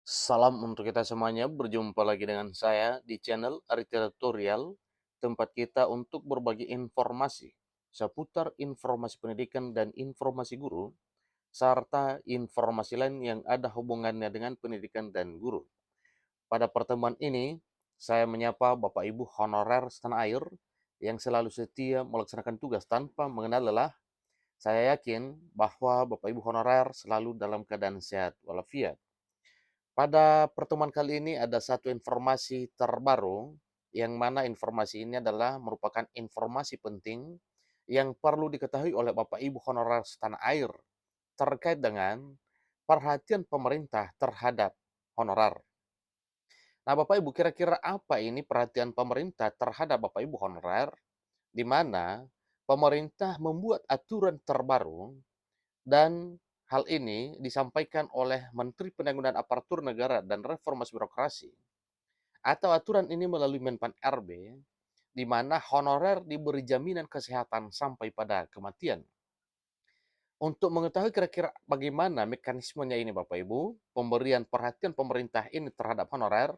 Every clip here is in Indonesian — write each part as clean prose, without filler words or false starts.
Salam untuk kita semuanya, berjumpa lagi dengan saya di channel Arita Tutorial, tempat kita untuk berbagi informasi seputar informasi pendidikan dan informasi guru, serta informasi lain yang ada hubungannya dengan pendidikan dan guru. Pada pertemuan ini, saya menyapa Bapak Ibu honorer setanah air yang selalu setia melaksanakan tugas tanpa mengenal lelah. Saya yakin bahwa Bapak Ibu honorer selalu dalam keadaan sehat walafiat. Pada pertemuan kali ini ada satu informasi terbaru, yang mana informasi ini adalah merupakan informasi penting yang perlu diketahui oleh Bapak Ibu honorer setanah air terkait dengan perhatian pemerintah terhadap honorer. Nah, Bapak Ibu, kira-kira apa ini perhatian pemerintah terhadap Bapak Ibu honorer, di mana pemerintah membuat aturan terbaru dan hal ini disampaikan oleh Menteri Penanggulangan Aparatur Negara dan Reformasi Birokrasi atau aturan ini melalui Menpan RB, di mana honorer diberi jaminan kesehatan sampai pada kematian. Untuk mengetahui kira-kira bagaimana mekanismenya ini Bapak Ibu, pemberian perhatian pemerintah ini terhadap honorer,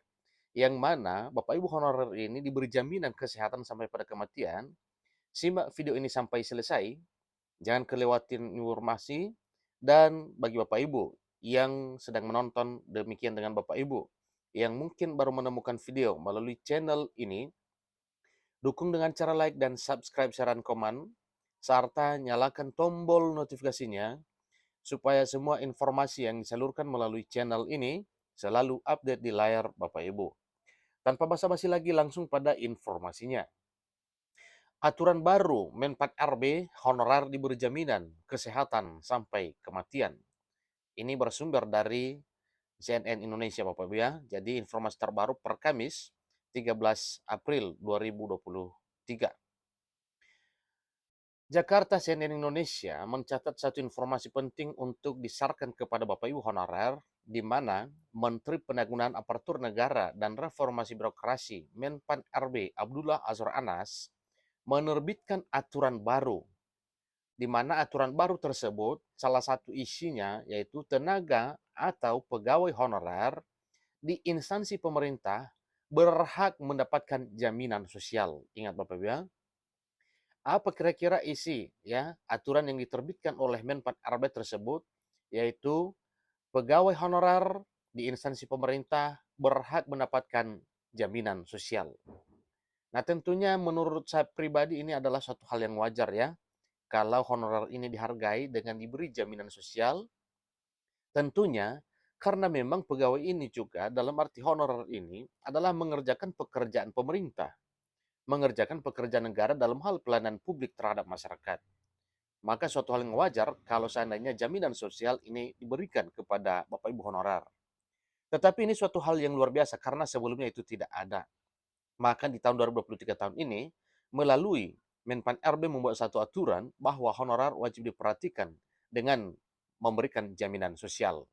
yang mana Bapak Ibu honorer ini diberi jaminan kesehatan sampai pada kematian, simak video ini sampai selesai, jangan kelewatin informasi, dan bagi Bapak Ibu yang sedang menonton, demikian dengan Bapak Ibu yang mungkin baru menemukan video melalui channel ini, dukung dengan cara like dan subscribe, share, dan komen, serta nyalakan tombol notifikasinya supaya semua informasi yang disalurkan melalui channel ini selalu update di layar Bapak Ibu. Tanpa basa-basi lagi, langsung pada informasinya. Aturan baru Menpan RB, honorer diberi jaminan kesehatan sampai kematian. Ini bersumber dari CNN Indonesia Bapak Ibu ya. Jadi informasi terbaru per Kamis 13 April 2023. Jakarta, CNN Indonesia mencatat satu informasi penting untuk disarankan kepada Bapak Ibu honorer, di mana Menteri Penanggulangan Aparatur Negara dan Reformasi Birokrasi Menpan RB Abdullah Azwar Anas menerbitkan aturan baru, di mana aturan baru tersebut salah satu isinya yaitu tenaga atau pegawai honorer di instansi pemerintah berhak mendapatkan jaminan sosial. Ingat Bapak Ibu ya, apa kira-kira isi ya aturan yang diterbitkan oleh Menpan RB tersebut, yaitu pegawai honorer di instansi pemerintah berhak mendapatkan jaminan sosial. Nah, tentunya menurut saya pribadi ini adalah suatu hal yang wajar ya, kalau honorer ini dihargai dengan diberi jaminan sosial. Tentunya karena memang pegawai ini juga dalam arti honorer ini adalah mengerjakan pekerjaan pemerintah, mengerjakan pekerjaan negara dalam hal pelayanan publik terhadap masyarakat. Maka suatu hal yang wajar kalau seandainya jaminan sosial ini diberikan kepada Bapak Ibu honorer. Tetapi ini suatu hal yang luar biasa karena sebelumnya itu tidak ada. Maka di tahun 2023 tahun ini, melalui Menpan RB membuat satu aturan bahwa honorer wajib diperhatikan dengan memberikan jaminan sosial.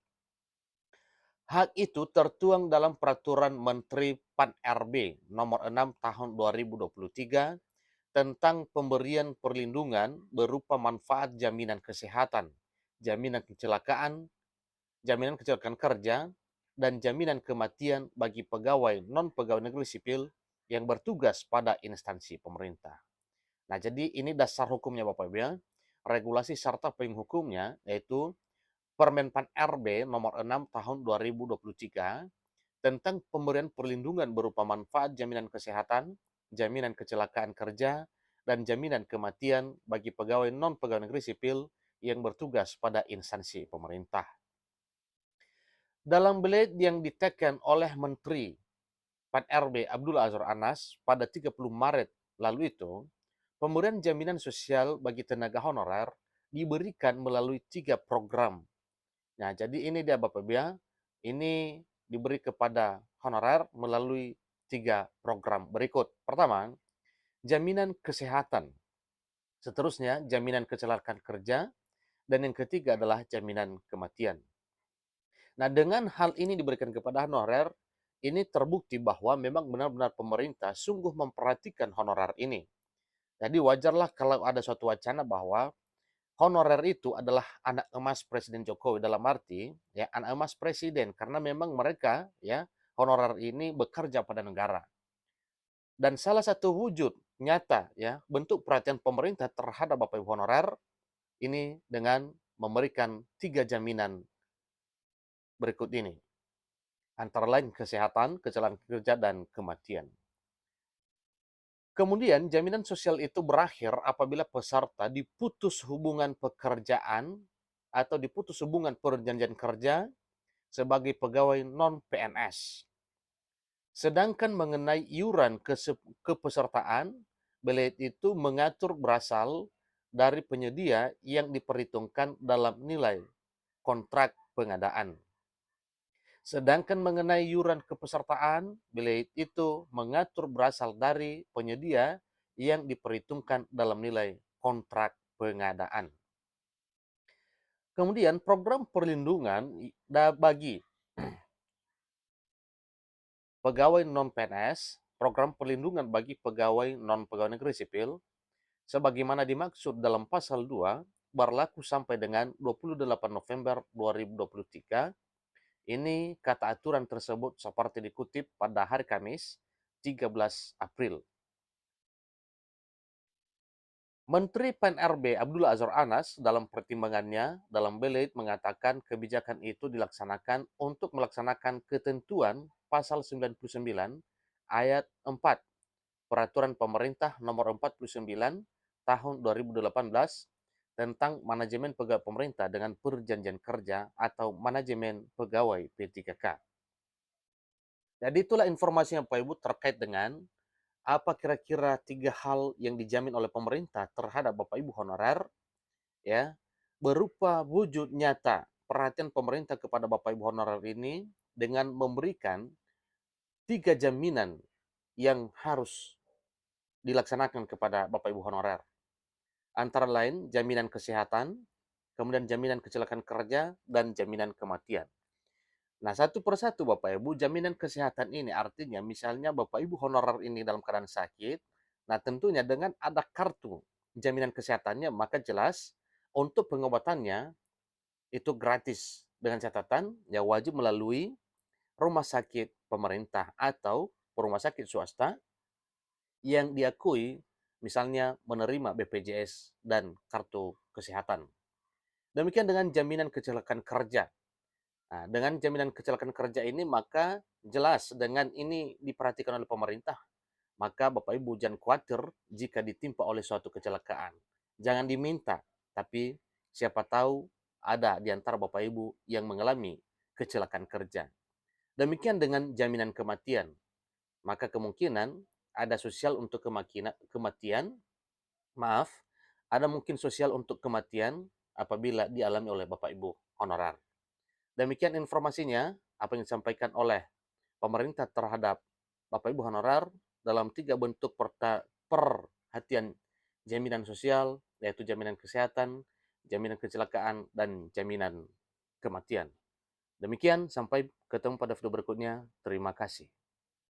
Hak itu tertuang dalam Peraturan Menteri Pan RB nomor 6 tahun 2023 tentang pemberian perlindungan berupa manfaat jaminan kesehatan, jaminan kecelakaan kerja, dan jaminan kematian bagi pegawai non-pegawai negeri sipil yang bertugas pada instansi pemerintah. Nah, jadi ini dasar hukumnya Bapak Ibu ya. Regulasi serta payung hukumnya yaitu Permenpan RB nomor 6 tahun 2023 tentang pemberian perlindungan berupa manfaat jaminan kesehatan, jaminan kecelakaan kerja, dan jaminan kematian bagi pegawai non-pegawai negeri sipil yang bertugas pada instansi pemerintah. Dalam belet yang ditekan oleh Menteri Pan RB Abdullah Azwar Anas pada 30 Maret lalu itu, pemberian jaminan sosial bagi tenaga honorer diberikan melalui 3 program. Nah, jadi ini dia Bapak Ibu ya, ini diberi kepada honorer melalui 3 program berikut. Pertama, jaminan kesehatan. Seterusnya, jaminan kecelakaan kerja. Dan yang ketiga adalah jaminan kematian. Nah, dengan hal ini diberikan kepada honorer, ini terbukti bahwa memang benar-benar pemerintah sungguh memperhatikan honorer ini. Jadi wajarlah kalau ada suatu wacana bahwa honorer itu adalah anak emas Presiden Jokowi, dalam arti ya anak emas presiden, karena memang mereka ya honorer ini bekerja pada negara. Dan salah satu wujud nyata ya bentuk perhatian pemerintah terhadap Bapak Ibu honorer ini dengan memberikan 3 jaminan berikut ini. Antara lain kesehatan, kecelakaan kerja, dan kematian. Kemudian jaminan sosial itu berakhir apabila peserta diputus hubungan pekerjaan atau diputus hubungan perjanjian kerja sebagai pegawai non-PNS. Sedangkan mengenai iuran kepesertaan, belet itu mengatur berasal dari penyedia yang diperhitungkan dalam nilai kontrak pengadaan. Sedangkan mengenai iuran kepesertaan, belet itu mengatur berasal dari penyedia yang diperhitungkan dalam nilai kontrak pengadaan. Kemudian program perlindungan bagi pegawai non-PNS, program perlindungan bagi pegawai non-pegawai negeri sipil, sebagaimana dimaksud dalam pasal 2, berlaku sampai dengan 28 November 2023. Ini kata aturan tersebut seperti dikutip pada hari Kamis, 13 April. Menteri PNRB Abdullah Azwar Anas dalam pertimbangannya dalam belit mengatakan kebijakan itu dilaksanakan untuk melaksanakan ketentuan pasal 99 ayat 4 Peraturan Pemerintah Nomor 49 Tahun 2018 tentang manajemen pegawai pemerintah dengan perjanjian kerja atau manajemen pegawai P3K. Jadi itulah informasi yang Pak Ibu terkait dengan apa kira-kira 3 hal yang dijamin oleh pemerintah terhadap Bapak Ibu honorer ya, berupa wujud nyata perhatian pemerintah kepada Bapak Ibu honorer ini dengan memberikan 3 jaminan yang harus dilaksanakan kepada Bapak Ibu honorer. Antara lain jaminan kesehatan, kemudian jaminan kecelakaan kerja, dan jaminan kematian. Nah, satu persatu Bapak Ibu, jaminan kesehatan ini artinya misalnya Bapak Ibu honorer ini dalam keadaan sakit, nah tentunya dengan ada kartu jaminan kesehatannya, maka jelas untuk pengobatannya itu gratis. Dengan catatan, ya wajib melalui rumah sakit pemerintah atau rumah sakit swasta yang diakui misalnya menerima BPJS dan kartu kesehatan. Demikian dengan jaminan kecelakaan kerja. Nah, dengan jaminan kecelakaan kerja ini maka jelas dengan ini diperhatikan oleh pemerintah, maka Bapak Ibu jangan khawatir jika ditimpa oleh suatu kecelakaan. Jangan diminta, tapi siapa tahu ada di antara Bapak Ibu yang mengalami kecelakaan kerja. Demikian dengan jaminan kematian, maka kemungkinan ada sosial untuk kematian, maaf, ada mungkin sosial untuk kematian apabila dialami oleh Bapak Ibu honorer. Demikian informasinya, apa yang disampaikan oleh pemerintah terhadap Bapak Ibu honorer dalam 3 bentuk perhatian jaminan sosial, yaitu jaminan kesehatan, jaminan kecelakaan, dan jaminan kematian. Demikian, sampai ketemu pada video berikutnya. Terima kasih.